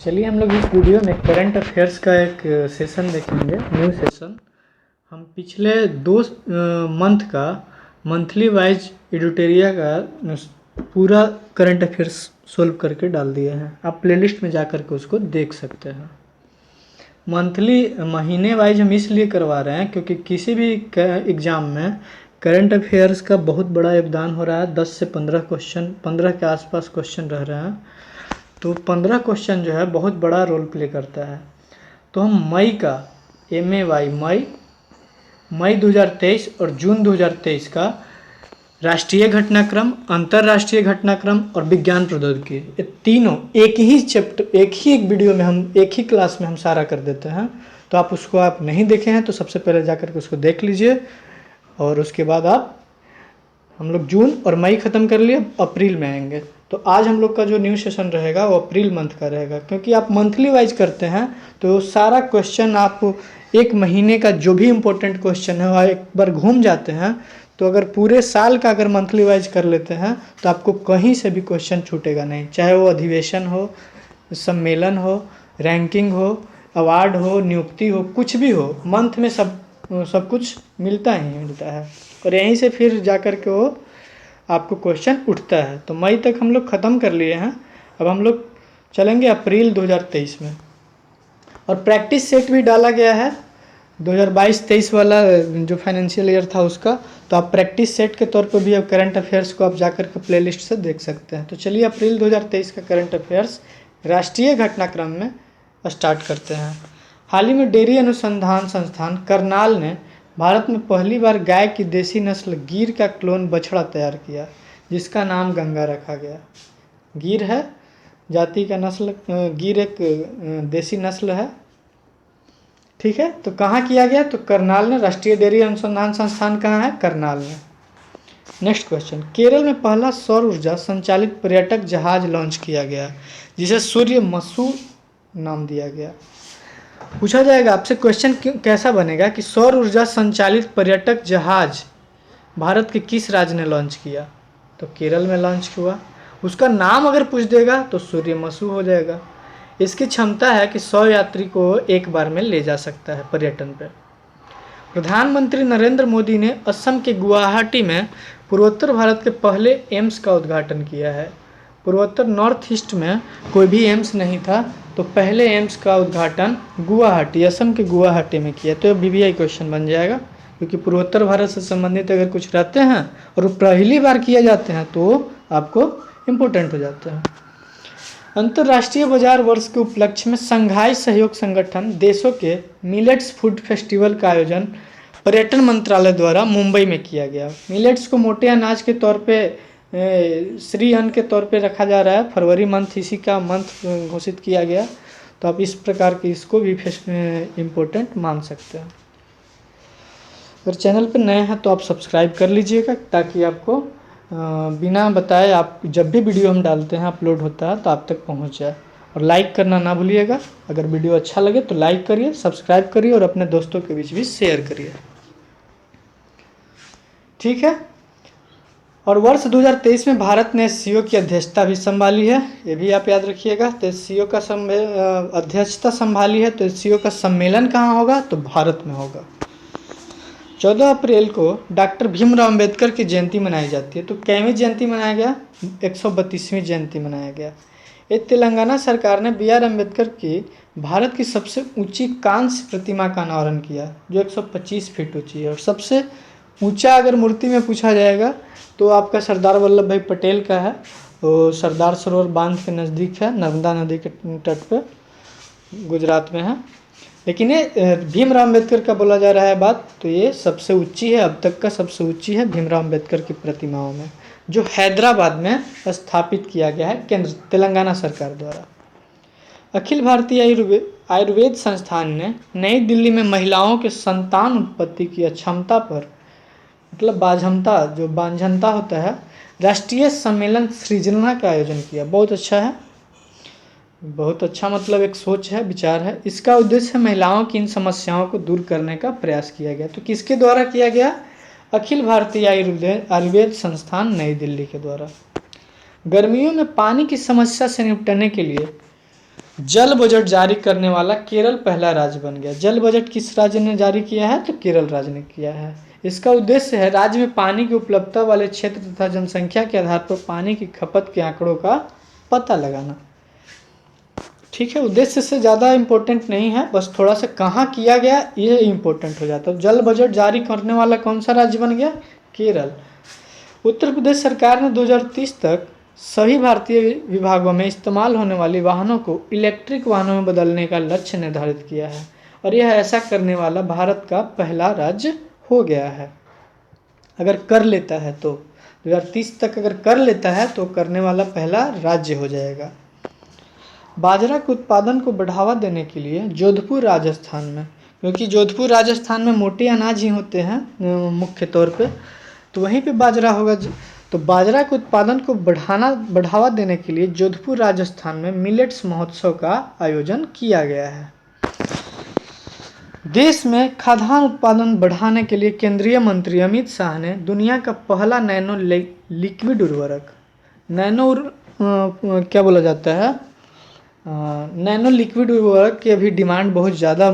चलिए हम लोग इस वीडियो में करंट अफेयर्स का एक सेशन देखेंगे, न्यू सेशन। हम पिछले 2 मंथ का मंथली वाइज एडिटोरिया का पूरा करंट अफेयर्स सोल्व करके डाल दिए हैं। आप प्लेलिस्ट में जा कर के उसको देख सकते हैं। मंथली महीने वाइज हम इसलिए करवा रहे हैं क्योंकि किसी भी एग्ज़ाम में करंट अफेयर्स का बहुत बड़ा योगदान हो रहा है। 10 से 15 क्वेश्चन, 15 के आसपास क्वेश्चन रह रहे हैं, तो 15 क्वेश्चन जो है बहुत बड़ा रोल प्ले करता है। तो हम मई का मई 2023 और जून 2023 का राष्ट्रीय घटनाक्रम, अंतर्राष्ट्रीय घटनाक्रम और विज्ञान प्रौद्योगिकी, ये तीनों एक ही चैप्टर, एक वीडियो में, हम एक ही क्लास में हम सारा कर देते हैं। तो आप उसको आप नहीं देखे हैं तो सबसे पहले जाकर के उसको देख लीजिए, और उसके बाद हम लोग जून और मई ख़त्म कर लिए, अप्रैल में आएंगे। तो आज हम लोग का जो न्यू सेशन रहेगा वो अप्रैल मंथ का रहेगा, क्योंकि आप मंथली वाइज करते हैं तो सारा क्वेश्चन आप एक महीने का जो भी इम्पोर्टेंट क्वेश्चन है वह एक बार घूम जाते हैं। तो अगर पूरे साल का अगर मंथली वाइज कर लेते हैं तो आपको कहीं से भी क्वेश्चन छूटेगा नहीं, चाहे वो अधिवेशन हो, सम्मेलन हो, रैंकिंग हो, अवार्ड हो, नियुक्ति हो, कुछ भी हो, मंथ में सब कुछ मिलता है। और यहीं से फिर जाकर के वो आपको क्वेश्चन उठता है। तो मई तक हम लोग ख़त्म कर लिए हैं। अब हम लोग चलेंगे अप्रैल 2023 में, और प्रैक्टिस सेट भी डाला गया है 2022-23 वाला जो फाइनेंशियल ईयर था उसका। तो आप प्रैक्टिस सेट के तौर पर भी अब करंट अफेयर्स को आप जाकर के प्ले लिस्ट से देख सकते हैं। तो चलिए अप्रैल 2023 का करंट अफेयर्स राष्ट्रीय घटनाक्रम में स्टार्ट करते हैं। हाल ही में डेयरी अनुसंधान संस्थान करनाल ने भारत में पहली बार गाय की देसी नस्ल गिर का क्लोन बछड़ा तैयार किया, जिसका नाम गंगा रखा गया। गिर है जाति का नस्ल, गिर एक देसी नस्ल है, ठीक है। तो कहाँ किया गया? तो करनाल ने, राष्ट्रीय डेयरी अनुसंधान संस्थान कहाँ है? करनाल में। नेक्स्ट क्वेश्चन, केरल में पहला सौर ऊर्जा संचालित पर्यटक जहाज लॉन्च किया गया, जिसे सूर्य मसू नाम दिया गया। पूछा जाएगा आपसे क्वेश्चन कैसा बनेगा कि सौर ऊर्जा संचालित पर्यटक जहाज भारत के किस राज्य ने लॉन्च किया? तो केरल में लॉन्च हुआ। उसका नाम अगर पूछ देगा तो सूर्यमसू हो जाएगा। इसकी क्षमता है कि 100 यात्री को एक बार में ले जा सकता है पर्यटन पर। प्रधानमंत्री नरेंद्र मोदी ने असम के गुवाहाटी में पूर्वोत्तर भारत के पहले एम्स का उद्घाटन किया है। पूर्वोत्तर नॉर्थ ईस्ट में कोई भी एम्स नहीं था, तो पहले एम्स का उद्घाटन गुवाहाटी, असम के गुवाहाटी में किया। तो VVI क्वेश्चन बन जाएगा, क्योंकि पूर्वोत्तर भारत से संबंधित अगर कुछ रहते हैं और वो पहली बार किए जाते हैं तो आपको इम्पोर्टेंट हो जाते हैं। अंतर्राष्ट्रीय बाजार वर्ष के उपलक्ष्य में संघाई सहयोग संगठन देशों के मिलेट्स फूड फेस्टिवल का आयोजन पर्यटन मंत्रालय द्वारा मुंबई में किया गया। मिलेट्स को मोटे अनाज के तौर पे, श्री अन्न के तौर पे रखा जा रहा है। फरवरी मंथ इसी का मंथ घोषित किया गया, तो आप इस प्रकार की इसको भी इम्पोर्टेंट मान सकते हैं। अगर चैनल पर नए हैं तो आप सब्सक्राइब कर लीजिएगा, ताकि आपको बिना बताए आप जब भी वीडियो हम डालते हैं, अपलोड होता है, तो आप तक पहुंच जाए। और लाइक करना ना भूलिएगा। अगर वीडियो अच्छा लगे तो लाइक करिए, सब्सक्राइब करिए और अपने दोस्तों के बीच भी शेयर करिए, ठीक है। और वर्ष 2023 में भारत ने SCO की अध्यक्षता भी संभाली है, ये भी आप याद रखिएगा। तो SCO का अध्यक्षता संभाली है, तो SCO का सम्मेलन कहाँ होगा? तो भारत में होगा। 14 अप्रैल को डॉक्टर भीमराव अंबेडकर की जयंती मनाई जाती है। तो कैवीं जयंती मनाया गया? 132वीं जयंती मनाया गया। ये तेलंगाना सरकार ने BR अम्बेडकर की भारत की सबसे ऊंची कांस्य प्रतिमा का अनावरण किया, जो 125 फीट ऊंची है। और सबसे ऊंचा अगर मूर्ति में पूछा जाएगा तो आपका सरदार वल्लभ भाई पटेल का है, वो सरदार सरोवर बांध के नज़दीक है, नर्मदा नदी के तट पे, गुजरात में है। लेकिन ये भीमराव अम्बेडकर का बोला जा रहा है बात, तो ये सबसे ऊंची है, अब तक का सबसे ऊंची है भीमराव अम्बेडकर की प्रतिमाओं में, जो हैदराबाद में स्थापित किया गया है केंद्र तेलंगाना सरकार द्वारा। अखिल भारतीय आयुर्वेद संस्थान ने नई दिल्ली में महिलाओं के संतान उत्पत्ति की अक्षमता पर, मतलब बाझमता, जो बांझनता होता है, राष्ट्रीय सम्मेलन सृजना का आयोजन किया। बहुत अच्छा है, बहुत अच्छा, मतलब एक सोच है, विचार है। इसका उद्देश्य महिलाओं की इन समस्याओं को दूर करने का प्रयास किया गया। तो किसके द्वारा किया गया? अखिल भारतीय आयुर्वेद संस्थान नई दिल्ली के द्वारा। गर्मियों में पानी की समस्या से निपटने के लिए जल बजट जारी करने वाला केरल पहला राज्य बन गया। जल बजट किस राज्य ने जारी किया है? तो केरल राज्य ने किया है। इसका उद्देश्य है राज्य में पानी की उपलब्धता वाले क्षेत्र तथा जनसंख्या के आधार पर पानी की खपत के आंकड़ों का पता लगाना। ठीक है, उद्देश्य से ज़्यादा इम्पोर्टेंट नहीं है, बस थोड़ा सा कहाँ किया गया ये इम्पोर्टेंट हो जाता है। जल बजट जारी करने वाला कौन सा राज्य बन गया? केरल। उत्तर प्रदेश सरकार ने 2030 तक सभी भारतीय विभागों में इस्तेमाल होने वाली वाहनों को इलेक्ट्रिक वाहनों में बदलने का लक्ष्य निर्धारित किया है और यह ऐसा करने वाला भारत का पहला राज्य हो गया है। अगर कर लेता है तो 2030 तक अगर कर लेता है तो करने वाला पहला राज्य हो जाएगा। बाजरा के उत्पादन को बढ़ावा देने के लिए जोधपुर राजस्थान में, क्योंकि जोधपुर राजस्थान में मोटे अनाज ही होते हैं मुख्य तौर पे, तो वहीं पे बाजरा होगा। तो बाजरा के उत्पादन को बढ़ावा देने के लिए जोधपुर राजस्थान में मिलेट्स महोत्सव का आयोजन किया गया है। देश में खाद्यान्न उत्पादन बढ़ाने के लिए केंद्रीय मंत्री अमित शाह ने दुनिया का पहला नैनो लिक्विड उर्वरक क्या बोला जाता है, नैनो लिक्विड उर्वरक की अभी डिमांड बहुत ज़्यादा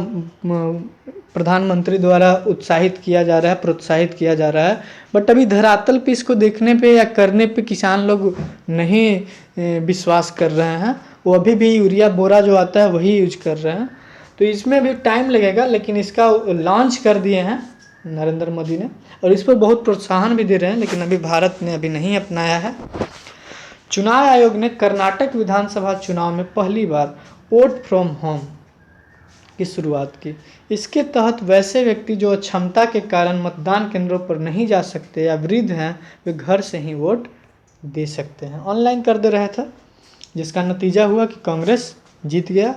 प्रधानमंत्री द्वारा उत्साहित किया जा रहा है, प्रोत्साहित किया जा रहा है, बट अभी धरातल पे इसको देखने पे या करने पे किसान लोग नहीं विश्वास कर रहे हैं। वो अभी भी यूरिया बोरा जो आता है वही यूज कर रहे हैं, तो इसमें भी टाइम लगेगा, लेकिन इसका लॉन्च कर दिए हैं नरेंद्र मोदी ने और इस पर बहुत प्रोत्साहन भी दे रहे हैं, लेकिन अभी भारत ने अभी नहीं अपनाया है। चुनाव आयोग ने कर्नाटक विधानसभा चुनाव में पहली बार वोट फ्रॉम होम की शुरुआत की। इसके तहत वैसे व्यक्ति जो अक्षमता के कारण मतदान केंद्रों पर नहीं जा सकते या वृद्ध हैं, वे घर से ही वोट दे सकते हैं। ऑनलाइन कर दे रहे थे, जिसका नतीजा हुआ कि कांग्रेस जीत गया।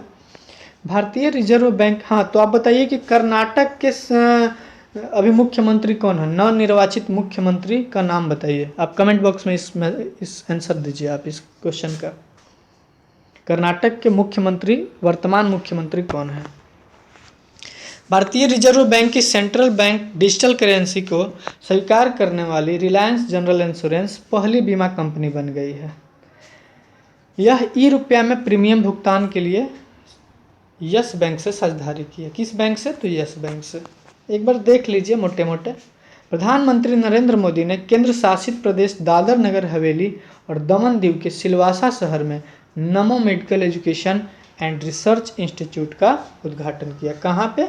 भारतीय रिजर्व बैंक, हाँ तो आप बताइए कि कर्नाटक के अभी मुख्यमंत्री कौन है? नवनिर्वाचित मुख्यमंत्री का नाम बताइए। आप कमेंट बॉक्स में इस आंसर दीजिए आप इस क्वेश्चन का। कर्नाटक के मुख्यमंत्री, वर्तमान मुख्यमंत्री कौन है? भारतीय रिजर्व बैंक की सेंट्रल बैंक डिजिटल करेंसी को स्वीकार करने वाली रिलायंस जनरल इंश्योरेंस पहली बीमा कंपनी बन गई है। यह ई-रुपया में प्रीमियम भुगतान के लिए यस बैंक से साझेदारी की है। किस बैंक से? तो यस बैंक से। एक बार देख लीजिए मोटे मोटे। प्रधानमंत्री नरेंद्र मोदी ने केंद्र शासित प्रदेश दादर नगर हवेली और दमन दीव के सिलवासा शहर में नमो medical education and research institute का उद्घाटन किया। कहाँ पे?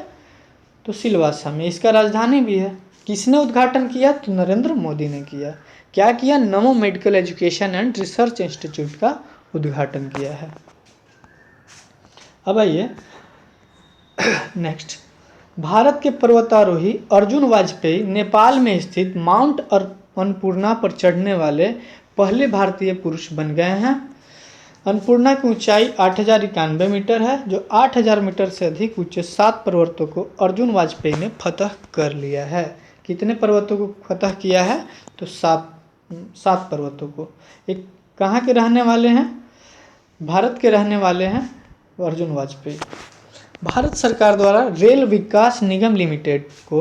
तो सिलवासा में। इसका राजधानी भी है। किसने उद्घाटन किया? तो नरेंद्र मोदी ने किया। क्या किया? नमो medical education and research institute का उद्घाटन किया है। अब आइए नेक्स्ट। भारत के पर्वतारोही अर्जुन वाजपेयी नेपाल में स्थित माउंट अन्नपूर्णा पर चढ़ने वाले पहले भारतीय पुरुष बन गए हैं। अन्नपूर्णा की ऊंचाई 8091 मीटर है, जो 8000 मीटर से अधिक ऊंचे 7 पर्वतों को अर्जुन वाजपेयी ने फतह कर लिया है। कितने पर्वतों को फतह किया है? तो 7 पर्वतों को। एक कहाँ के रहने वाले हैं? भारत के रहने वाले हैं अर्जुन वाजपेयी। भारत सरकार द्वारा रेल विकास निगम लिमिटेड को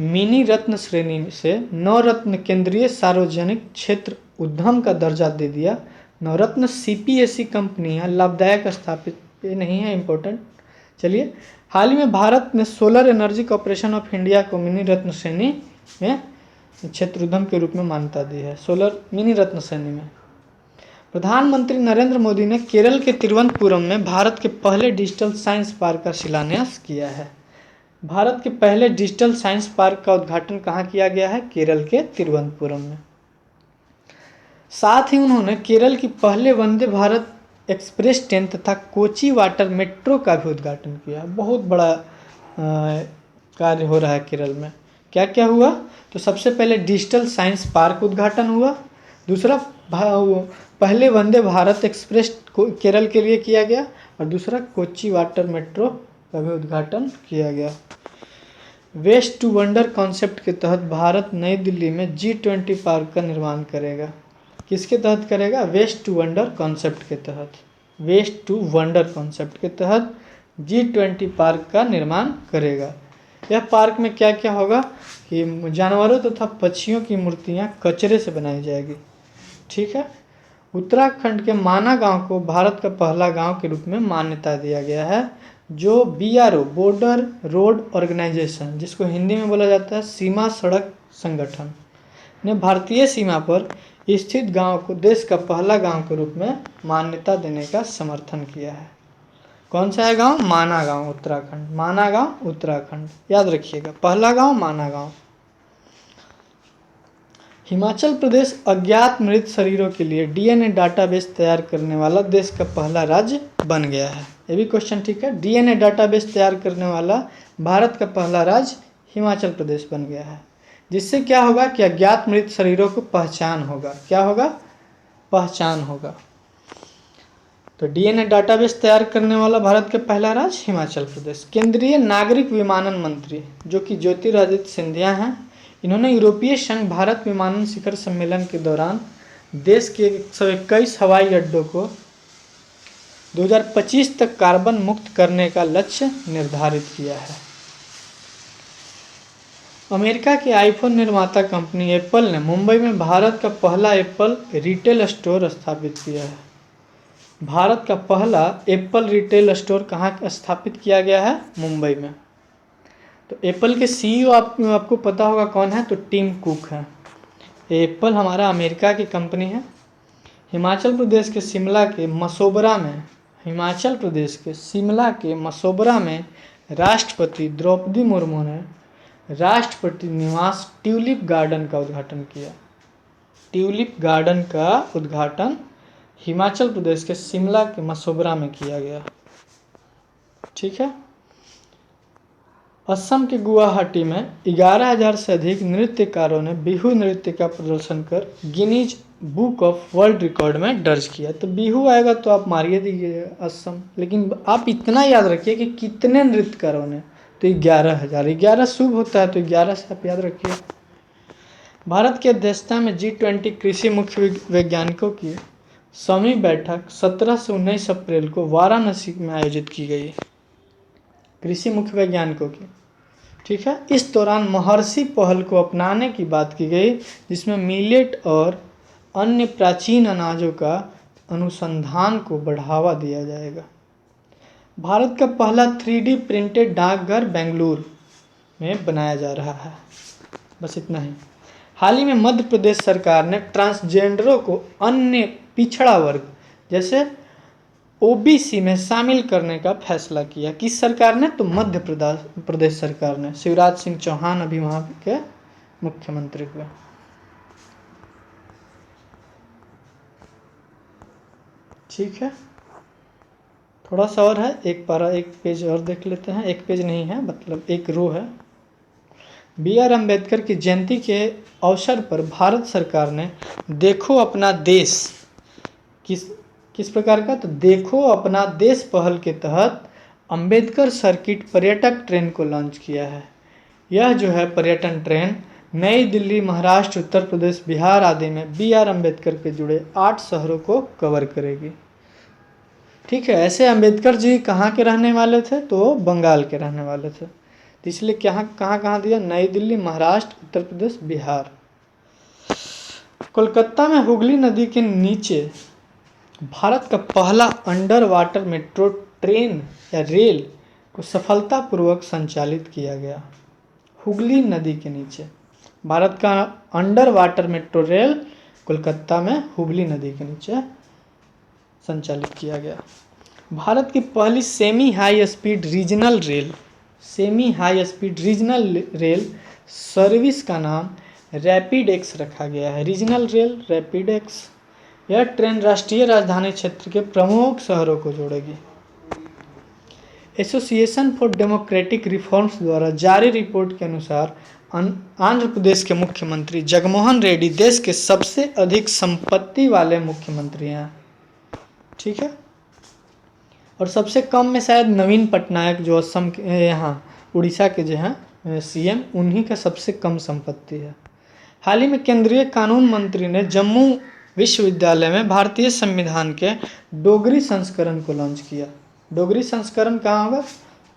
मिनी रत्न श्रेणी से नवरत्न केंद्रीय सार्वजनिक क्षेत्र उद्यम का दर्जा दे दिया। नवरत्न सीपीएसई कंपनियां लाभदायक स्थापित नहीं है, इम्पोर्टेंट। चलिए, हाल ही में भारत ने solar energy corporation of India को मिनी रत्न श्रेणी में क्षेत्र उद्यम के रूप में मान्यता दी है। सोलर मिनी रत्न श्रेणी में। प्रधानमंत्री नरेंद्र मोदी ने केरल के तिरुवनंतपुरम में भारत के पहले डिजिटल साइंस पार्क का शिलान्यास किया है। भारत के पहले डिजिटल साइंस पार्क का उद्घाटन कहाँ किया गया है? केरल के तिरुवनंतपुरम में। साथ ही उन्होंने केरल की पहले वंदे भारत एक्सप्रेस ट्रेन तथा कोची वाटर मेट्रो का भी उद्घाटन किया। बहुत बड़ा कार्य हो रहा है केरल में। क्या क्या हुआ? तो सबसे पहले डिजिटल साइंस पार्क उद्घाटन हुआ। दूसरा, पहले वंदे भारत एक्सप्रेस केरल के लिए किया गया, और दूसरा कोची वाटर मेट्रो का भी उद्घाटन किया गया। वेस्ट टू वंडर कॉन्सेप्ट के तहत भारत नई दिल्ली में G20 पार्क का निर्माण करेगा। किसके तहत करेगा? वेस्ट टू वंडर कॉन्सेप्ट के तहत। वेस्ट टू वंडर कॉन्सेप्ट के तहत G20 पार्क का निर्माण करेगा। यह पार्क में क्या क्या होगा कि जानवरों तथा पक्षियों की मूर्तियां कचरे से बनाई जाएगी। ठीक है। उत्तराखंड के माना गांव को भारत का पहला गांव के रूप में मान्यता दिया गया है, जो BRO बॉर्डर रोड ऑर्गेनाइजेशन, जिसको हिंदी में बोला जाता है सीमा सड़क संगठन, ने भारतीय सीमा पर स्थित गांव को देश का पहला गांव के रूप में मान्यता देने का समर्थन किया है। कौन सा है गांव? माना गांव, उत्तराखंड। माना गांव, उत्तराखंड, याद रखिएगा, पहला गांव माना गांव। हिमाचल प्रदेश अज्ञात मृत शरीरों के लिए DNA डाटाबेस तैयार करने वाला देश का पहला राज्य बन गया है। ये भी क्वेश्चन ठीक है। DNA डाटाबेस तैयार करने वाला भारत का पहला राज्य हिमाचल प्रदेश बन गया है, जिससे क्या होगा कि अज्ञात मृत शरीरों को पहचान होगा। क्या होगा? पहचान होगा। तो DNA डाटाबेस तैयार करने वाला भारत का पहला राज्य हिमाचल प्रदेश। केंद्रीय नागरिक विमानन मंत्री जो कि ज्योतिरादित्य सिंधिया हैं, इन्होंने यूरोपीय संघ भारत विमानन शिखर सम्मेलन के दौरान देश के 121 हवाई अड्डों को 2025 तक कार्बन मुक्त करने का लक्ष्य निर्धारित किया है। अमेरिका के आईफोन निर्माता कंपनी एप्पल ने मुंबई में भारत का पहला एप्पल रिटेल स्टोर स्थापित किया है। भारत का पहला एप्पल रिटेल स्टोर कहाँ स्थापित किया गया है? मुंबई में। तो एप्पल के CEO आपको पता होगा कौन है? तो टिम कुक है। एप्पल हमारा अमेरिका की कंपनी है। हिमाचल प्रदेश के शिमला के मसोबरा में राष्ट्रपति द्रौपदी मुर्मू ने राष्ट्रपति निवास ट्यूलिप गार्डन का उद्घाटन किया। ट्यूलिप गार्डन का उद्घाटन हिमाचल प्रदेश के शिमला के मसोबरा में किया गया। ठीक है। असम के गुवाहाटी में 11,000 से अधिक नृत्यकारों ने बिहू नृत्य का प्रदर्शन कर Guinness book of world record में दर्ज किया। तो बिहू आएगा तो आप मारिए दीजिए असम, लेकिन आप इतना याद रखिए कि कितने नृत्यकारों ने, तो 11,000। 11 शुभ होता है, तो 11 से आप याद रखिए। भारत की अध्यक्षता में G20 कृषि मुख्य वैज्ञानिकों की 100वीं बैठक 17 से 19 अप्रैल को वाराणसी में आयोजित की गई। कृषि मुख्य वैज्ञानिकों की, ठीक है। इस दौरान महर्षि पहल को अपनाने की बात की गई, जिसमें मिलेट और अन्य प्राचीन अनाजों का अनुसंधान को बढ़ावा दिया जाएगा। भारत का पहला 3D प्रिंटेड डाकघर बेंगलुरु में बनाया जा रहा है। बस इतना ही। हाल ही में मध्य प्रदेश सरकार ने ट्रांसजेंडरों को अन्य पिछड़ा वर्ग जैसे OBC में शामिल करने का फैसला किया। किस सरकार ने? तो मध्य प्रदेश सरकार ने। शिवराज सिंह चौहान अभी वहाँ के मुख्यमंत्री हुए। ठीक है, थोड़ा सा और है, एक पेज और देख लेते हैं। एक पेज नहीं है, मतलब एक रो है। BR अम्बेडकर की जयंती के अवसर पर भारत सरकार ने देखो अपना देश किस प्रकार का? तो देखो अपना देश पहल के तहत अंबेडकर सर्किट पर्यटक ट्रेन को लॉन्च किया है। यह जो है पर्यटन ट्रेन नई दिल्ली, महाराष्ट्र, उत्तर प्रदेश, बिहार आदि में BR अम्बेडकर के जुड़े 8 शहरों को कवर करेगी। ठीक है। ऐसे अम्बेडकर जी कहाँ के रहने वाले थे? तो बंगाल के रहने वाले थे, तो इसलिए कहाँ दिया? नई दिल्ली, महाराष्ट्र, उत्तर प्रदेश, बिहार। कोलकाता में हुगली नदी के नीचे भारत का पहला अंडर वाटर मेट्रो ट्रेन या रेल को सफलतापूर्वक संचालित किया गया। हुगली नदी के नीचे भारत का under water metro rail Kolkata में हुगली नदी के नीचे संचालित किया गया। भारत की पहली semi high speed regional rail service का नाम रैपिड एक्स रखा गया है। Regional rail rapid x. यह ट्रेन राष्ट्रीय राजधानी क्षेत्र के प्रमुख शहरों को जोड़ेगी। एसोसिएशन फॉर डेमोक्रेटिक रिफॉर्म्स द्वारा जारी रिपोर्ट के अनुसार आंध्र प्रदेश के मुख्यमंत्री जगनमोहन रेड्डी देश के सबसे अधिक संपत्ति वाले मुख्यमंत्री हैं। ठीक है। और सबसे कम में शायद नवीन पटनायक जो असम के यहाँ उड़ीसा के जो हैं CM, उन्हीं का सबसे कम संपत्ति है। हाल ही में केंद्रीय कानून मंत्री ने जम्मू विश्वविद्यालय में भारतीय संविधान के डोगरी संस्करण को लॉन्च किया। डोगरी संस्करण कहाँ होगा?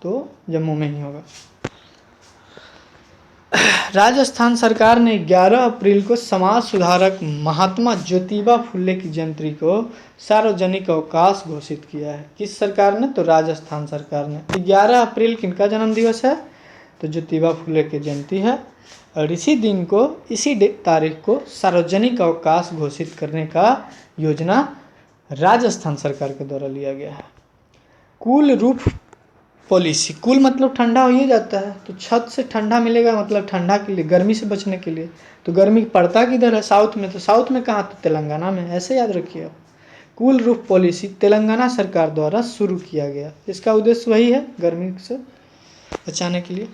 तो जम्मू में ही होगा। राजस्थान सरकार ने 11 अप्रैल को समाज सुधारक महात्मा ज्योतिबा फुले की जयंती को सार्वजनिक अवकाश घोषित किया है। किस सरकार ने? तो राजस्थान सरकार ने। 11 अप्रैल किनका जन्म दिवस है? तो ज्योतिबा फुले की जयंती है, और इसी दिन को, इसी तारीख को सार्वजनिक अवकाश घोषित करने का योजना राजस्थान सरकार के द्वारा लिया गया है। कूल रूफ पॉलिसी, कूल मतलब ठंडा हो ही जाता है, तो छत से ठंडा मिलेगा मतलब ठंडा के लिए, गर्मी से बचने के लिए। तो गर्मी पड़ता किधर है? साउथ में। तो साउथ में कहाँ? तो तेलंगाना में। ऐसे याद रखिए आप। कूल रूफ पॉलिसी तेलंगाना सरकार द्वारा शुरू किया गया। इसका उद्देश्य वही है, गर्मी से बचाने के लिए।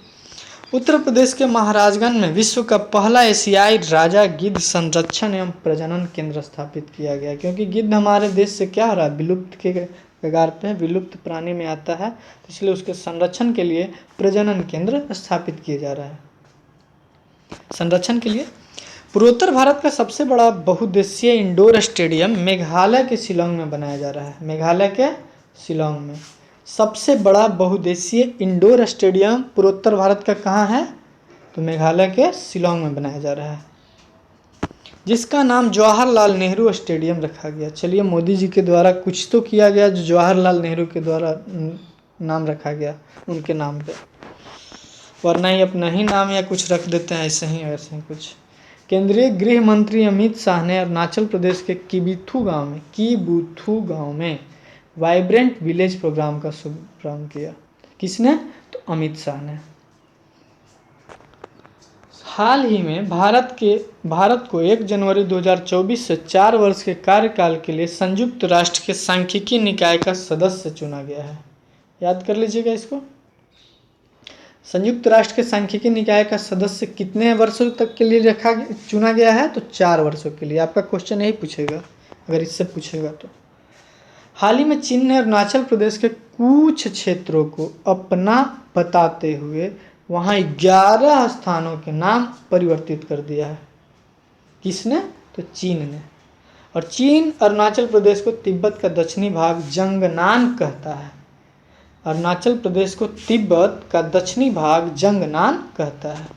उत्तर प्रदेश के महाराजगंज में विश्व का पहला एशियाई राजा गिद्ध संरक्षण एवं प्रजनन केंद्र स्थापित किया गया, क्योंकि गिद्ध हमारे देश से क्या हो रहा है? विलुप्त के कगार पे, विलुप्त प्राणी में आता है, तो इसलिए उसके संरक्षण के लिए प्रजनन केंद्र स्थापित किए जा रहा है। संरक्षण के लिए पूर्वोत्तर भारत का सबसे बड़ा बहुउद्देशीय इंडोर स्टेडियम मेघालय के शिलांग में बनाया जा रहा है। मेघालय के शिलांग में सबसे बड़ा बहुउद्देशीय इंडोर स्टेडियम पूर्वोत्तर भारत का कहाँ है? तो मेघालय के शिलांग में बनाया जा रहा है, जिसका नाम जवाहरलाल नेहरू स्टेडियम रखा गया। चलिए, मोदी जी के द्वारा कुछ तो किया गया जो जवाहरलाल नेहरू के द्वारा नाम रखा गया उनके नाम पे, वरना ही अपना ही नाम या कुछ रख देते हैं ऐसे ही कुछ। केंद्रीय गृह मंत्री अमित शाह ने अरुणाचल प्रदेश के किबुथु गांव में वाइब्रेंट विलेज प्रोग्राम का शुभारंभ किया। किसने? तो अमित शाह ने। हाल ही में भारत को 1 जनवरी 2024 से 4 वर्ष के कार्यकाल के लिए संयुक्त राष्ट्र के सांख्यिकी निकाय का सदस्य चुना गया है। याद कर लीजिएगा इसको। संयुक्त राष्ट्र के सांख्यिकी निकाय का सदस्य कितने वर्षों तक के लिए चुना गया है? तो 4 वर्षों के लिए। आपका क्वेश्चन यही पूछेगा अगर इससे पूछेगा तो। हाल ही में चीन ने अरुणाचल प्रदेश के कुछ क्षेत्रों को अपना बताते हुए वहाँ 11 स्थानों के नाम परिवर्तित कर दिया है। किसने? तो चीन ने। और चीन अरुणाचल प्रदेश को तिब्बत का दक्षिणी भाग जंगनान कहता है। अरुणाचल प्रदेश को तिब्बत का दक्षिणी भाग जंगनान कहता है।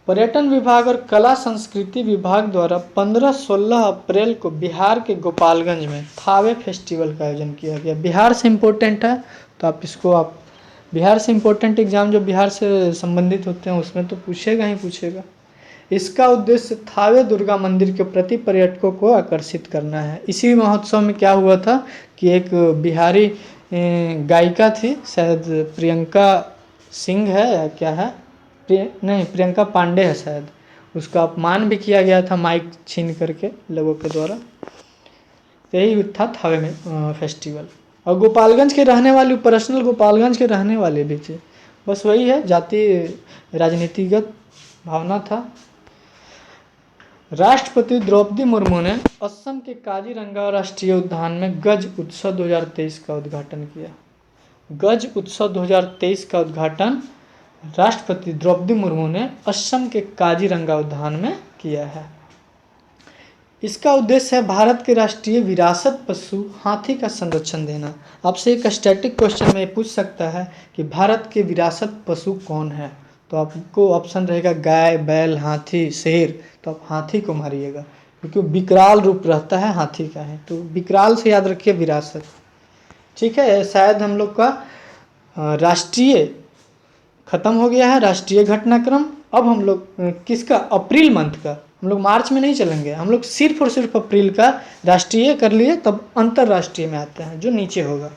पर्यटन विभाग और कला संस्कृति विभाग द्वारा 15-16 अप्रैल को बिहार के गोपालगंज में थावे फेस्टिवल का आयोजन किया गया। बिहार से इम्पोर्टेंट है, तो आप बिहार से इम्पोर्टेंट एग्जाम जो बिहार से संबंधित होते हैं उसमें तो पूछेगा ही पूछेगा। इसका उद्देश्य थावे दुर्गा मंदिर के प्रति पर्यटकों को आकर्षित करना है। इसी महोत्सव में क्या हुआ था कि एक बिहारी गायिका थी, शायद प्रियंका सिंह है या क्या है, प्रियंका पांडे है शायद, उसका अपमान भी किया गया था माइक छीन करके लोगों के द्वारा। यही था थावे में फेस्टिवल। और गोपालगंज के रहने वाले, पर्सनल गोपालगंज के रहने वाले भी थे। बस वही है, जाति राजनीतिगत भावना था। राष्ट्रपति द्रौपदी मुर्मू ने असम के काजीरंगा राष्ट्रीय उद्यान में गज उत्सव 2023 का उद्घाटन किया। गज उत्सव 2023 का उद्घाटन राष्ट्रपति द्रौपदी मुर्मू ने असम के काजीरंगा उद्यान में किया है। इसका उद्देश्य है भारत के राष्ट्रीय विरासत पशु हाथी का संरक्षण देना। आपसे एक स्टैटिक क्वेश्चन में पूछ सकता है कि भारत के विरासत पशु कौन है, तो आपको ऑप्शन रहेगा गाय, बैल, हाथी, शेर। तो आप हाथी को मारिएगा, क्योंकि विकराल रूप रहता है हाथी का है, तो विकराल से याद रखिए विरासत। ठीक है, शायद हम लोग का राष्ट्रीय खत्म हो गया है, राष्ट्रीय घटनाक्रम। अब हम लोग किसका? अप्रैल मंथ का। हम लोग मार्च में नहीं चलेंगे, हम लोग सिर्फ और सिर्फ अप्रैल का राष्ट्रीय कर लिए, तब अंतर्राष्ट्रीय में आते हैं जो नीचे होगा।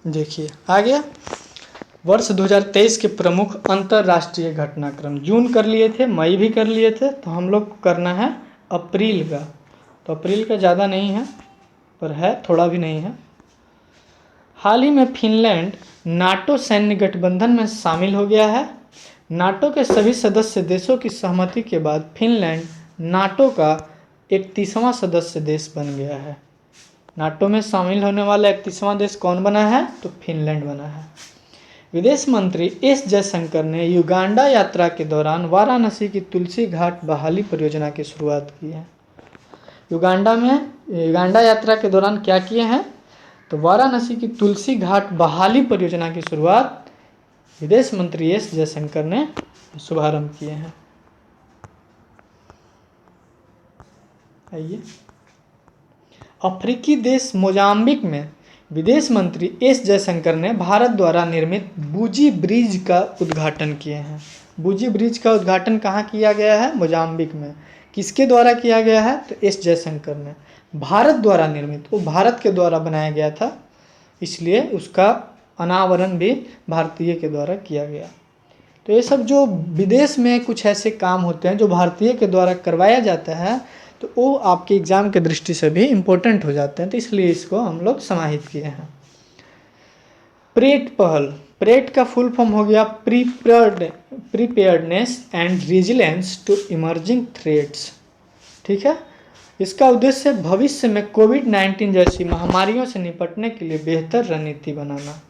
देखिए आ गया वर्ष 2023 के प्रमुख अंतर्राष्ट्रीय घटनाक्रम। जून कर लिए थे, मई भी कर लिए थे, तो हम लोग को करना है अप्रैल का। तो अप्रैल का ज़्यादा नहीं है, पर है, थोड़ा भी नहीं है। हाल ही में फिनलैंड नाटो सैन्य गठबंधन में शामिल हो गया है। नाटो के सभी सदस्य देशों की सहमति के बाद फिनलैंड नाटो का 31वां सदस्य देश बन गया है। नाटो में शामिल होने वाला 31वां देश कौन बना है? तो फिनलैंड बना है। विदेश मंत्री एस जयशंकर ने युगांडा यात्रा के दौरान वाराणसी की तुलसी घाट बहाली परियोजना की शुरुआत की है। युगांडा यात्रा के दौरान क्या किए हैं? तो वाराणसी की तुलसी घाट बहाली परियोजना की शुरुआत विदेश मंत्री एस जयशंकर ने शुभारंभ किए हैं। आइए, अफ्रीकी देश मोजाम्बिक में विदेश मंत्री एस जयशंकर ने भारत द्वारा निर्मित बूजी ब्रिज का उद्घाटन किए हैं। बूजी ब्रिज का उद्घाटन कहाँ किया गया है? मोजाम्बिक में। किसके द्वारा किया गया है? तो एस जयशंकर ने। भारत द्वारा निर्मित, वो भारत के द्वारा बनाया गया था, इसलिए उसका अनावरण भी भारतीय के द्वारा किया गया। तो ये सब जो विदेश में कुछ ऐसे काम होते हैं जो भारतीय के द्वारा करवाया जाता है, तो वो आपके एग्जाम के दृष्टि से भी इम्पोर्टेंट हो जाते हैं, तो इसलिए इसको हम लोग समाहित किए हैं। प्रेट पहल, प्रेट का फुल फॉर्म हो गया preparedness and resilience to emerging threats. ठीक है, इसका उद्देश्य भविष्य में कोविड-19 जैसी महामारियों से निपटने के लिए बेहतर रणनीति बनाना।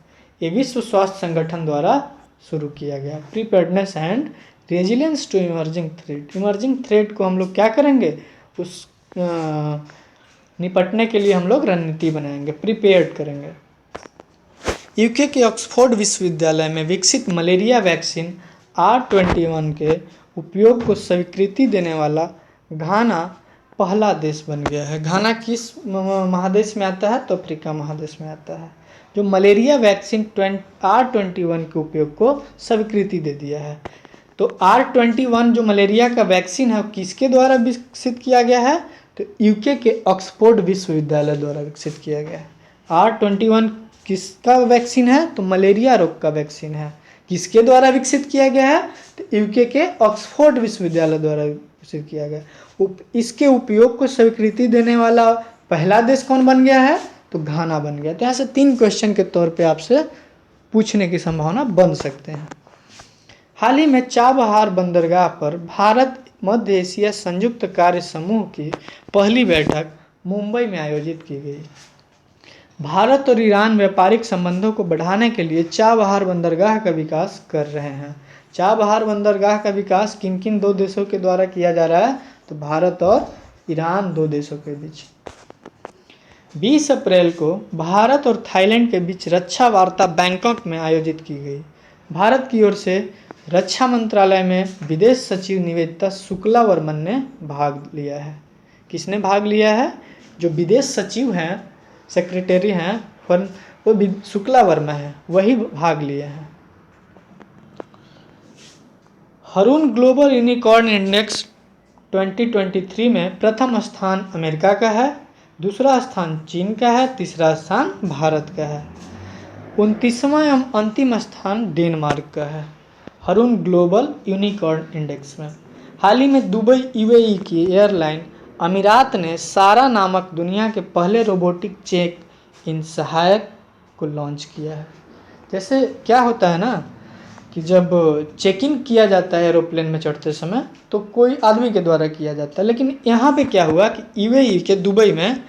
ये विश्व स्वास्थ्य संगठन द्वारा शुरू किया गया। Preparedness and resilience to emerging threat. Emerging threat को हम लोग क्या करेंगे? उस निपटने के लिए हम लोग रणनीति बनाएंगे, प्रिपेयर्ड करेंगे। यूके के ऑक्सफोर्ड विश्वविद्यालय में विकसित मलेरिया वैक्सीन R21 के उपयोग को स्वीकृति देने वाला घाना पहला देश बन गया है। घाना किस महादेश में आता है? तो अफ्रीका महादेश में आता है, जो मलेरिया वैक्सीन R21 के उपयोग को स्वीकृति दे दिया है। तो R21 जो मलेरिया का वैक्सीन है, किसके द्वारा विकसित किया गया है? तो यूके के ऑक्सफोर्ड विश्वविद्यालय द्वारा विकसित किया गया है। R21 किसका वैक्सीन है? तो मलेरिया रोग का वैक्सीन है। किसके द्वारा विकसित किया गया है? तो यूके के ऑक्सफोर्ड विश्वविद्यालय द्वारा विकसित किया गया। इसके उपयोग को स्वीकृति देने वाला पहला देश कौन बन गया है? तो घाना बन गया। तो यहाँ से 3 क्वेश्चन के तौर पे आपसे पूछने की संभावना बन सकते हैं। हाल ही में चाबहार बंदरगाह पर भारत मध्य एशिया संयुक्त कार्य समूह की पहली बैठक मुंबई में आयोजित की गई। भारत और ईरान व्यापारिक संबंधों को बढ़ाने के लिए चाबहार बंदरगाह का विकास कर रहे हैं। चाबहार बंदरगाह का विकास किन किन 2 देशों के द्वारा किया जा रहा है? तो भारत और ईरान 2 देशों के बीच। 20 अप्रैल को भारत और थाईलैंड के बीच रक्षा वार्ता बैंकॉक में आयोजित की गई। भारत की ओर से रक्षा मंत्रालय में विदेश सचिव निवेदिता शुक्ला वर्मन ने भाग लिया है। किसने भाग लिया है? जो विदेश सचिव हैं, सेक्रेटरी हैं, वो शुक्ला वर्मा है, वही भाग लिए हैं। हरून ग्लोबल यूनिकॉर्न इंडेक्स 2023 में प्रथम स्थान अमेरिका का है, दूसरा स्थान चीन का है, तीसरा स्थान भारत का है, 29वां एवं अंतिम स्थान डेनमार्क का है हरून ग्लोबल यूनिकॉर्न इंडेक्स में। हाल ही में दुबई यूएई की एयरलाइन अमीरात ने सारा नामक दुनिया के पहले रोबोटिक चेक इन सहायक को लॉन्च किया है। जैसे क्या होता है ना कि जब चेक इन किया जाता है एरोप्लेन में चढ़ते समय तो कोई आदमी के द्वारा किया जाता है, लेकिन यहाँ पे क्या हुआ कि यूएई के दुबई में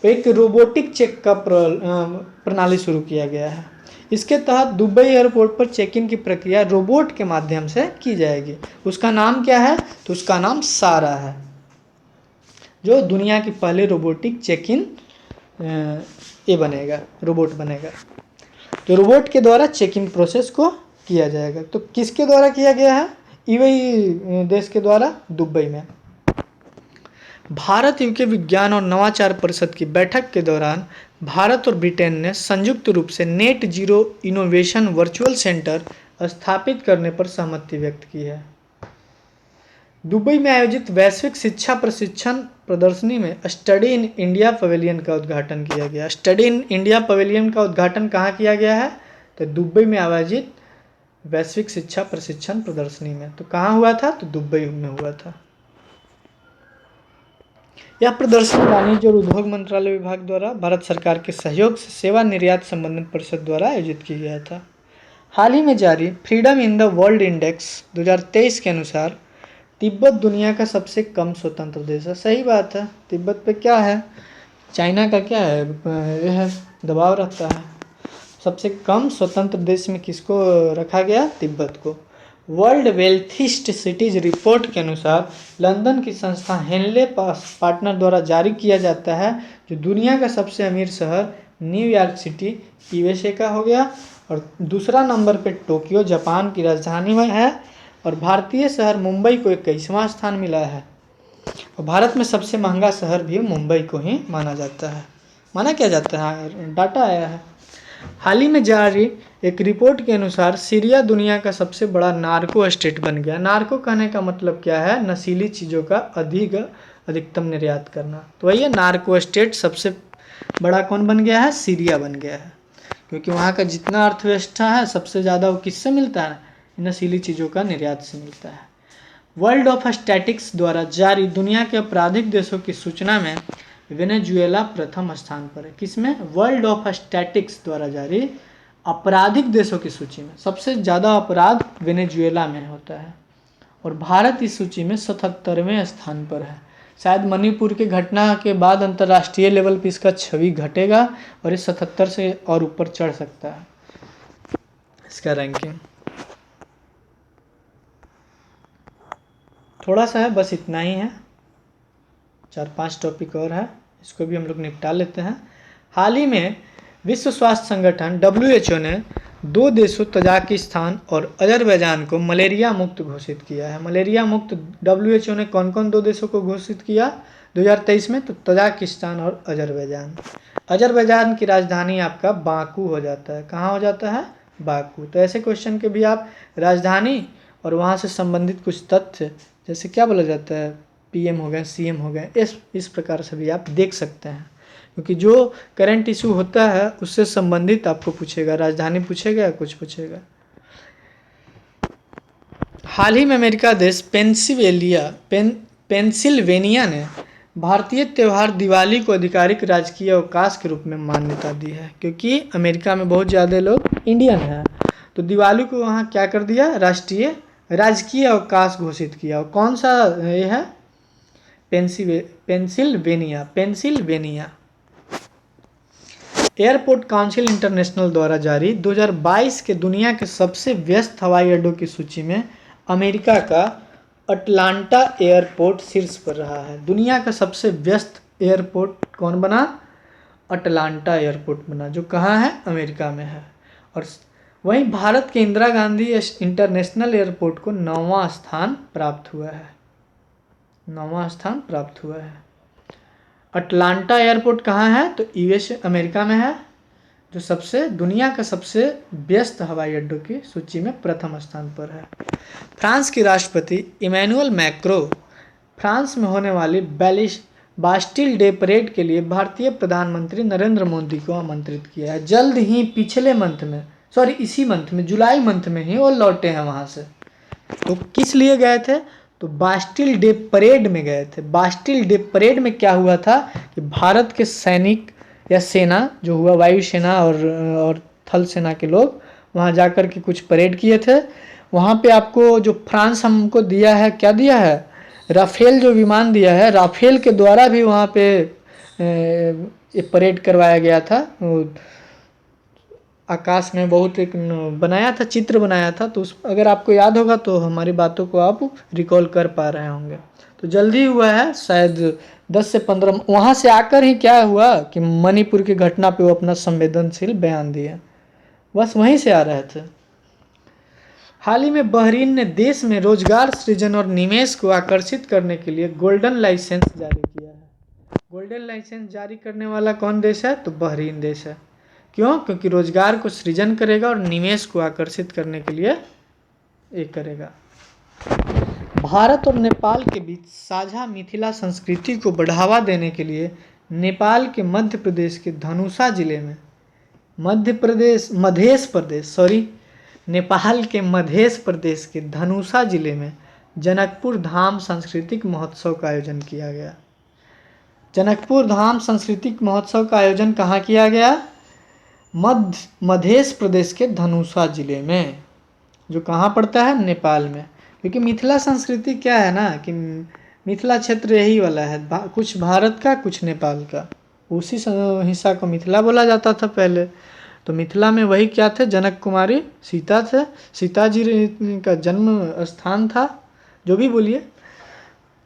एक रोबोटिक चेक का प्रणाली शुरू किया गया है। इसके तहत दुबई एयरपोर्ट पर चेक इन की प्रक्रिया रोबोट के माध्यम से की जाएगी। उसका नाम क्या है? तो उसका नाम सारा है, जो दुनिया की पहले रोबोटिक चेक इन रोबोट बनेगा। तो रोबोट के द्वारा चेक इन प्रोसेस को किया जाएगा। तो किसके द्वारा किया गया है? यूएई देश के द्वारा दुबई में। भारत यूके विज्ञान और नवाचार परिषद की बैठक के दौरान भारत और ब्रिटेन ने संयुक्त रूप से net zero innovation virtual centre स्थापित करने पर सहमति व्यक्त की है। दुबई में आयोजित वैश्विक शिक्षा प्रशिक्षण प्रदर्शनी में स्टडी इन इंडिया पवेलियन का उद्घाटन किया गया। स्टडी इन इंडिया पवेलियन का उद्घाटन कहाँ किया गया है? तो दुबई में आयोजित वैश्विक शिक्षा प्रशिक्षण प्रदर्शनी में। तो कहाँ हुआ था? तो दुबई में हुआ था। यह प्रदर्शनी वाणिज्य और उद्योग मंत्रालय विभाग द्वारा भारत सरकार के सहयोग से सेवा निर्यात संबंधित परिषद द्वारा आयोजित किया गया था। हाल ही में जारी freedom in the world index 2023 के अनुसार तिब्बत दुनिया का सबसे कम स्वतंत्र देश है। सही बात है। तिब्बत पे क्या है? चाइना का क्या है? यह दबाव रहता है। सबसे कम स्वतंत्र देश में किसको रखा गया? तिब्बत को। वर्ल्ड वेल्थिस्ट सिटीज रिपोर्ट के अनुसार लंदन की संस्था हेनले पार्टनर द्वारा जारी किया जाता है, जो दुनिया का सबसे अमीर शहर न्यूयॉर्क सिटी यूएसए का हो गया, और दूसरा नंबर पे टोक्यो जापान की राजधानी में है, और भारतीय शहर मुंबई को 21वां स्थान मिला है। और भारत में सबसे महंगा शहर भी मुंबई को ही माना जाता है, माना क्या जाता है, डाटा आया है। हाल ही में जारी एक रिपोर्ट के अनुसार सीरिया दुनिया का सबसे बड़ा नार्को स्टेट बन गया। नार्को कहने का मतलब क्या है, नशीली चीज़ों का अधिकतम निर्यात करना। तो वही है, नार्को स्टेट सबसे बड़ा कौन बन गया है, सीरिया बन गया है, क्योंकि वहाँ का जितना अर्थव्यवस्था है सबसे ज़्यादा वो किससे मिलता है, नशीली चीज़ों का निर्यात से मिलता है। वर्ल्ड ऑफ स्टैटिक्स द्वारा जारी दुनिया के आपराधिक देशों की सूचना में वेनेजुएला प्रथम स्थान पर है। किसमें, वर्ल्ड ऑफ स्टैटिक्स द्वारा जारी आपराधिक देशों की सूची में सबसे ज़्यादा अपराध वेनेजुएला में होता है, और भारत इस सूची में 77वें स्थान पर है। शायद मणिपुर के घटना के बाद अंतर्राष्ट्रीय लेवल पर इसका छवि घटेगा और ये 77 से और ऊपर चढ़ सकता है इसका रैंकिंग। थोड़ा सा है, बस इतना ही है, 4-5 टॉपिक और है, इसको भी हम लोग निपटा लेते हैं। हाल ही में विश्व स्वास्थ्य संगठन WHO ने 2 देशों तजाकिस्तान और अजरबैजान को मलेरिया मुक्त घोषित किया है। मलेरिया मुक्त WHO ने कौन कौन 2 देशों को घोषित किया 2023 में, तो तजाकिस्तान और अजरबैजान। अजरबैजान की राजधानी आपका बाकू हो जाता है, कहाँ हो जाता है, बाकू। तो ऐसे क्वेश्चन के भी आप राजधानी और वहाँ से संबंधित कुछ तथ्य, जैसे क्या बोला जाता है, PM हो गए, CM हो गए, इस प्रकार से भी आप देख सकते हैं, क्योंकि जो करंट इशू होता है उससे संबंधित आपको पूछेगा, राजधानी पूछेगा या कुछ पूछेगा। हाल ही में अमेरिका देश पेंसिल्वेनिया ने भारतीय त्यौहार दिवाली को आधिकारिक राजकीय अवकाश के रूप में मान्यता दी है, क्योंकि अमेरिका में बहुत ज़्यादा लोग इंडियन हैं, तो दिवाली को वहाँ क्या कर दिया, राजकीय अवकाश घोषित किया। और कौन सा ये है, पेंसिल्वेनिया। एयरपोर्ट काउंसिल इंटरनेशनल द्वारा जारी 2022 के दुनिया के सबसे व्यस्त हवाई अड्डों की सूची में अमेरिका का अटलांटा एयरपोर्ट शीर्ष पर रहा है। दुनिया का सबसे व्यस्त एयरपोर्ट कौन बना, अटलांटा एयरपोर्ट बना, जो कहाँ है, अमेरिका में है। और वहीं भारत के इंदिरा गांधी इंटरनेशनल एयरपोर्ट को 9वां स्थान प्राप्त हुआ है, 9वां स्थान प्राप्त हुआ है। अटलांटा एयरपोर्ट कहाँ है, तो USA अमेरिका में है, जो दुनिया का सबसे व्यस्त हवाई अड्डों की सूची में प्रथम स्थान पर है। फ्रांस के राष्ट्रपति इमैनुअल मैक्रो फ्रांस में होने वाली बास्टिल डे परेड के लिए भारतीय प्रधानमंत्री नरेंद्र मोदी को आमंत्रित किया है। जल्द ही इसी मंथ में, जुलाई मंथ में ही वो लौटे हैं वहाँ से। तो किस लिए गए थे, तो बास्टिल डे परेड में गए थे। बास्टिल डे परेड में क्या हुआ था कि भारत के सैनिक या सेना जो हुआ, वायुसेना और थल सेना के लोग वहाँ जाकर के कुछ परेड किए थे। वहाँ पे आपको जो फ्रांस हमको दिया है, क्या दिया है, राफेल जो विमान दिया है, राफेल के द्वारा भी वहाँ पे ये परेड करवाया गया था। आकाश में बहुत एक बनाया था, चित्र बनाया था, तो अगर आपको याद होगा तो हमारी बातों को आप रिकॉल कर पा रहे होंगे। तो जल्दी हुआ है, शायद 10 से 15। वहाँ से आकर ही क्या हुआ कि मणिपुर की घटना पे वो अपना संवेदनशील बयान दिया, बस वहीं से आ रहे थे। हाल ही में बहरीन ने देश में रोजगार सृजन और निवेश को आकर्षित करने के लिए गोल्डन लाइसेंस जारी किया है। गोल्डन लाइसेंस जारी करने वाला कौन देश है, तो बहरीन देश है। क्यों, क्योंकि रोजगार को सृजन करेगा और निवेश को आकर्षित करने के लिए ये करेगा। भारत और नेपाल के बीच साझा मिथिला संस्कृति को बढ़ावा देने के लिए नेपाल के मध्य प्रदेश के धनुषा जिले में नेपाल के मध्य प्रदेश के धनुषा जिले में जनकपुर धाम सांस्कृतिक महोत्सव का आयोजन किया गया। जनकपुर धाम सांस्कृतिक महोत्सव का आयोजन कहाँ किया गया, मध्य प्रदेश के धनुषा जिले में, जो कहाँ पड़ता है, नेपाल में। क्योंकि मिथिला संस्कृति क्या है ना, कि मिथिला क्षेत्र यही वाला है, कुछ भारत का कुछ नेपाल का, उसी हिस्सा को मिथिला बोला जाता था पहले। तो मिथिला में वही क्या थे, जनक कुमारी सीता थे, सीता जी का जन्म स्थान था, जो भी बोलिए।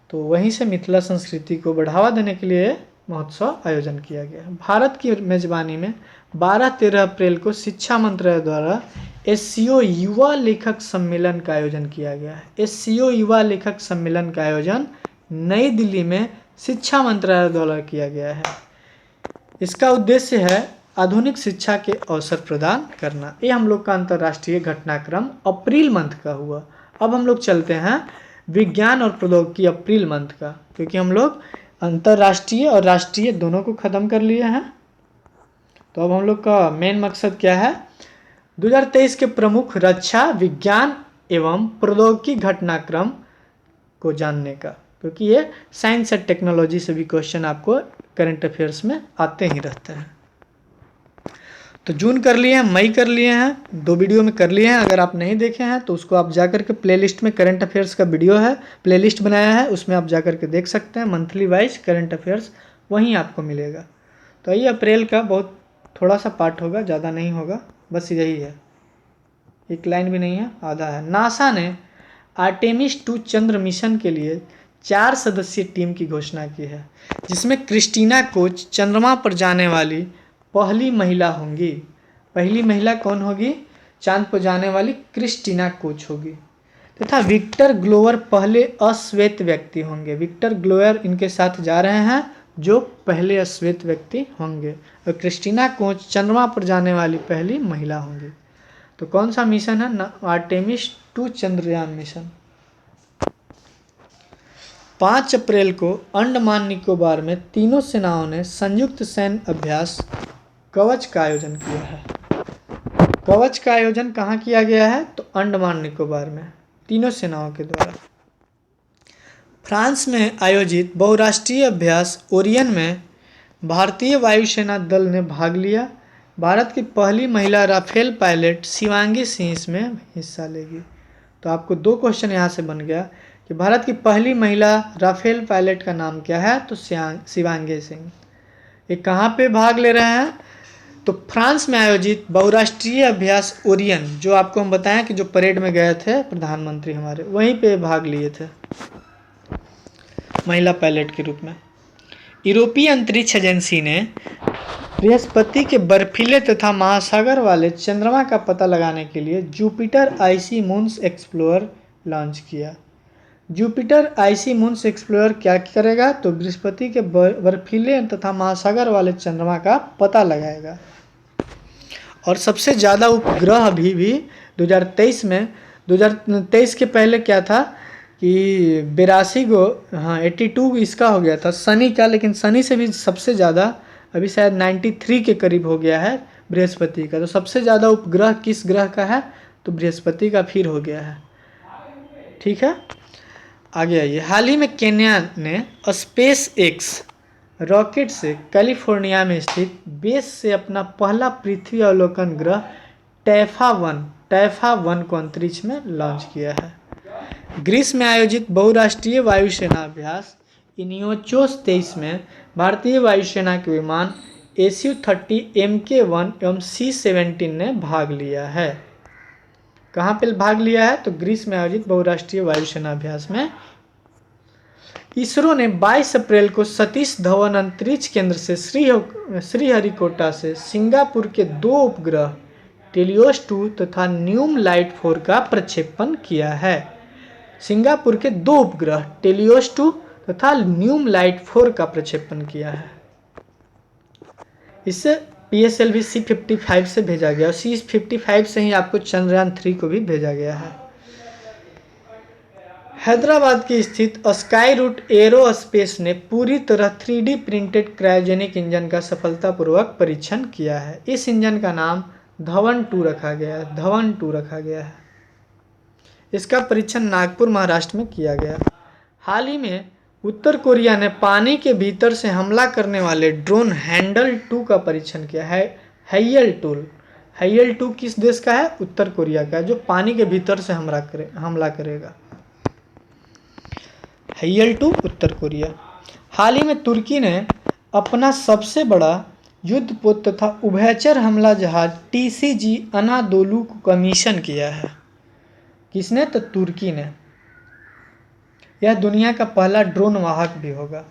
तो वहीं से मिथिला संस्कृति को बढ़ावा देने के लिए महोत्सव आयोजन किया गया है। भारत की मेजबानी में 12-13 अप्रैल को शिक्षा मंत्रालय द्वारा एससीओ युवा लेखक सम्मेलन का आयोजन किया गया है। एससीओ युवा लेखक सम्मेलन का आयोजन नई दिल्ली में शिक्षा मंत्रालय द्वारा किया गया है। इसका उद्देश्य है आधुनिक शिक्षा के अवसर प्रदान करना। ये हम लोग का अंतर्राष्ट्रीय घटनाक्रम अप्रैल मंथ का हुआ। अब हम लोग चलते हैं विज्ञान और प्रौद्योगिकी अप्रैल मंथ का, क्योंकि हम लोग अंतर्राष्ट्रीय और राष्ट्रीय दोनों को ख़त्म कर लिए हैं। तो अब हम लोग का मेन मकसद क्या है, 2023 के प्रमुख रक्षा विज्ञान एवं प्रौद्योगिकी घटनाक्रम को जानने का, क्योंकि ये साइंस एंड टेक्नोलॉजी से भी क्वेश्चन आपको करंट अफेयर्स में आते ही रहते हैं। तो जून कर लिए हैं, मई कर लिए हैं, 2 वीडियो में कर लिए हैं। अगर आप नहीं देखे हैं तो उसको आप जा कर के प्लेलिस्ट में करंट अफेयर्स का वीडियो है, प्लेलिस्ट बनाया है, उसमें आप जा कर के देख सकते हैं। मंथली वाइज करंट अफेयर्स वहीं आपको मिलेगा। तो ये अप्रैल का बहुत थोड़ा सा पार्ट होगा, ज़्यादा नहीं होगा, बस यही है, एक लाइन भी नहीं है, आधा है। नासा ने आर्टेमिस 2 चंद्र मिशन के लिए 4 सदस्यीय टीम की घोषणा की है, जिसमें क्रिस्टीना कोच चंद्रमा पर जाने वाली पहली महिला होंगी। पहली महिला कौन होगी? चांद पर जाने वाली क्रिस्टीना कोच होगी। तथा विक्टर ग्लोवर पहले अश्वेत व्यक्ति होंगे। विक्टर ग्लोवर इनके साथ जा रहे हैं, जो पहले अश्वेत व्यक्ति होंगे, और क्रिस्टीना कोच चंद्रमा पर जाने वाली पहली महिला होंगी। तो कौन सा मिशन है? Artemis 2 Chandrayaan mission. 5 अप्रैल को अंडमान निकोबार में तीनों सेनाओं ने संयुक्त सैन्य अभ्यास कवच का आयोजन किया है। कवच का आयोजन कहाँ किया गया है? तो अंडमान निकोबार में, तीनों सेनाओं के द्वारा। फ्रांस में आयोजित बहुराष्ट्रीय अभ्यास ओरियन में भारतीय वायुसेना दल ने भाग लिया। भारत की पहली महिला राफेल पायलट शिवांगी सिंह इसमें हिस्सा लेगी। तो आपको 2 क्वेश्चन यहाँ से बन गया कि भारत की पहली महिला राफेल पायलट का नाम क्या है? तो शिवांगी सिंह। ये कहाँ पे भाग ले रहे हैं? तो फ्रांस में आयोजित बहुराष्ट्रीय अभ्यास ओरियन, जो आपको हम बताएं कि जो परेड में गए थे प्रधानमंत्री हमारे, वहीं पे भाग लिए थे महिला पायलट के रूप में। यूरोपीय अंतरिक्ष एजेंसी ने बृहस्पति के बर्फीले तथा महासागर वाले चंद्रमा का पता लगाने के लिए जुपिटर आइसी मून्स एक्सप्लोरर लॉन्च किया। जुपिटर आइसी मून्स एक्सप्लोरर क्या करेगा? तो बृहस्पति के बर्फीले तथा महासागर वाले चंद्रमा का पता लगाएगा। और सबसे ज़्यादा उपग्रह अभी भी 2023 में, 2023 के पहले क्या था कि 82 गो, हाँ 82 इसका हो गया था शनि का, लेकिन शनि से भी सबसे ज़्यादा अभी शायद 93 के करीब हो गया है बृहस्पति का। तो सबसे ज़्यादा उपग्रह किस ग्रह का है? तो बृहस्पति का फिर हो गया है। ठीक है, आगे आइए। हाल ही में केन्या ने स्पेस एक्स रॉकेट से कैलिफोर्निया में स्थित बेस से अपना पहला पृथ्वी अवलोकन ग्रह टैफा 1 को अंतरिक्ष में लॉन्च किया है। ग्रीस में आयोजित बहुराष्ट्रीय वायुसेना अभ्यास इनियोचोस 23 में भारतीय वायुसेना के विमान SU-30 Mk-1 एवं C-17 ने भाग लिया है। कहाँ पे भाग लिया है? तो ग्रीस में आयोजित बहुराष्ट्रीय वायुसेना अभ्यास में। इसरो ने 22 अप्रैल को सतीश धवन अंतरिक्ष केंद्र से श्रीहरिकोटा से सिंगापुर के 2 उपग्रह टेलियोस 2 तथा न्यूम लाइट 4 का प्रक्षेपण किया है। सिंगापुर के 2 उपग्रह टेलियोस 2 तथा न्यूम लाइट 4 का प्रक्षेपण किया है। इससे PSLV C-55 से भेजा गया और C-55 से ही आपको चंद्रयान 3 को भी भेजा गया है। हैदराबाद की स्थित स्काई रूट एरोस्पेस ने पूरी तरह 3D प्रिंटेड क्रायोजेनिक इंजन का सफलतापूर्वक परीक्षण किया है। इस इंजन का नाम धवन 2 रखा गया है। इसका परीक्षण नागपुर महाराष्ट्र में किया गया। हाल ही में उत्तर कोरिया ने पानी के भीतर से हमला करने वाले ड्रोन हैंडल 2 का परीक्षण किया है। हैयल 2 किस देश का है? उत्तर कोरिया का, जो पानी के भीतर से हमला करेगा। हैयल 2 उत्तर कोरिया। हाल ही में तुर्की ने अपना सबसे बड़ा युद्धपोत तथा उभयचर हमला जहाज TCG अनादोलू को कमीशन किया है। किसने? तो तुर्की ने। यह दुनिया का पहला ड्रोन वाहक भी होगा।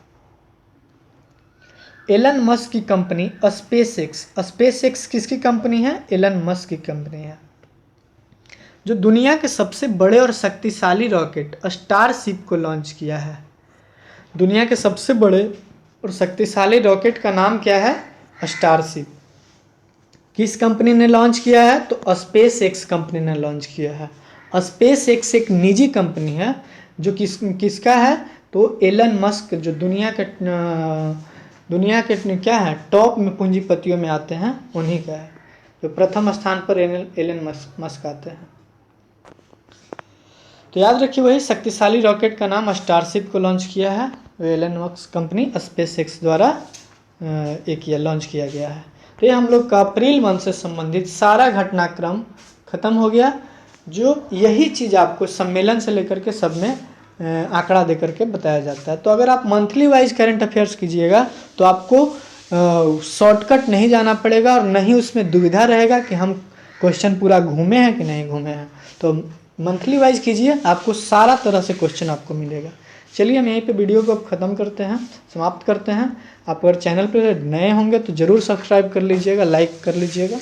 एलन मस्क की कंपनी स्पेसएक्स किसकी कंपनी है? एलन मस्क की कंपनी है, जो दुनिया के सबसे बड़े और शक्तिशाली रॉकेट स्टारशिप को लॉन्च किया है। दुनिया के सबसे बड़े और शक्तिशाली रॉकेट का नाम क्या है? स्टारशिप। किस कंपनी ने लॉन्च किया है? तो स्पेसएक्स कंपनी ने लॉन्च किया है। स्पेसएक्स एक निजी कंपनी है जो किसका है? तो एलन मस्क, जो दुनिया के क्या है, टॉप में पूंजीपतियों में आते हैं, उन्हीं का है। जो प्रथम स्थान पर एलन मस्क आते हैं। तो याद रखिए, वही शक्तिशाली रॉकेट का नाम स्टारशिप को लॉन्च किया है, एलन मस्क कंपनी स्पेसएक्स द्वारा एक ये लॉन्च किया गया है। तो ये हम लोग का अप्रैल मंथ से संबंधित सारा घटनाक्रम खत्म हो गया। जो यही चीज़ आपको सम्मेलन से लेकर के सब में आंकड़ा दे करके बताया जाता है। तो अगर आप मंथली वाइज करंट अफेयर्स कीजिएगा तो आपको शॉर्टकट नहीं जाना पड़ेगा और नहीं उसमें दुविधा रहेगा कि हम क्वेश्चन पूरा घूमे हैं कि नहीं घूमे हैं। तो मंथली वाइज कीजिए, आपको सारा तरह से क्वेश्चन आपको मिलेगा। चलिए हम यहीं पे वीडियो को अब ख़त्म करते हैं, समाप्त करते हैं। आप अगर चैनल पर नए होंगे तो ज़रूर सब्सक्राइब कर लीजिएगा, लाइक कर लीजिएगा।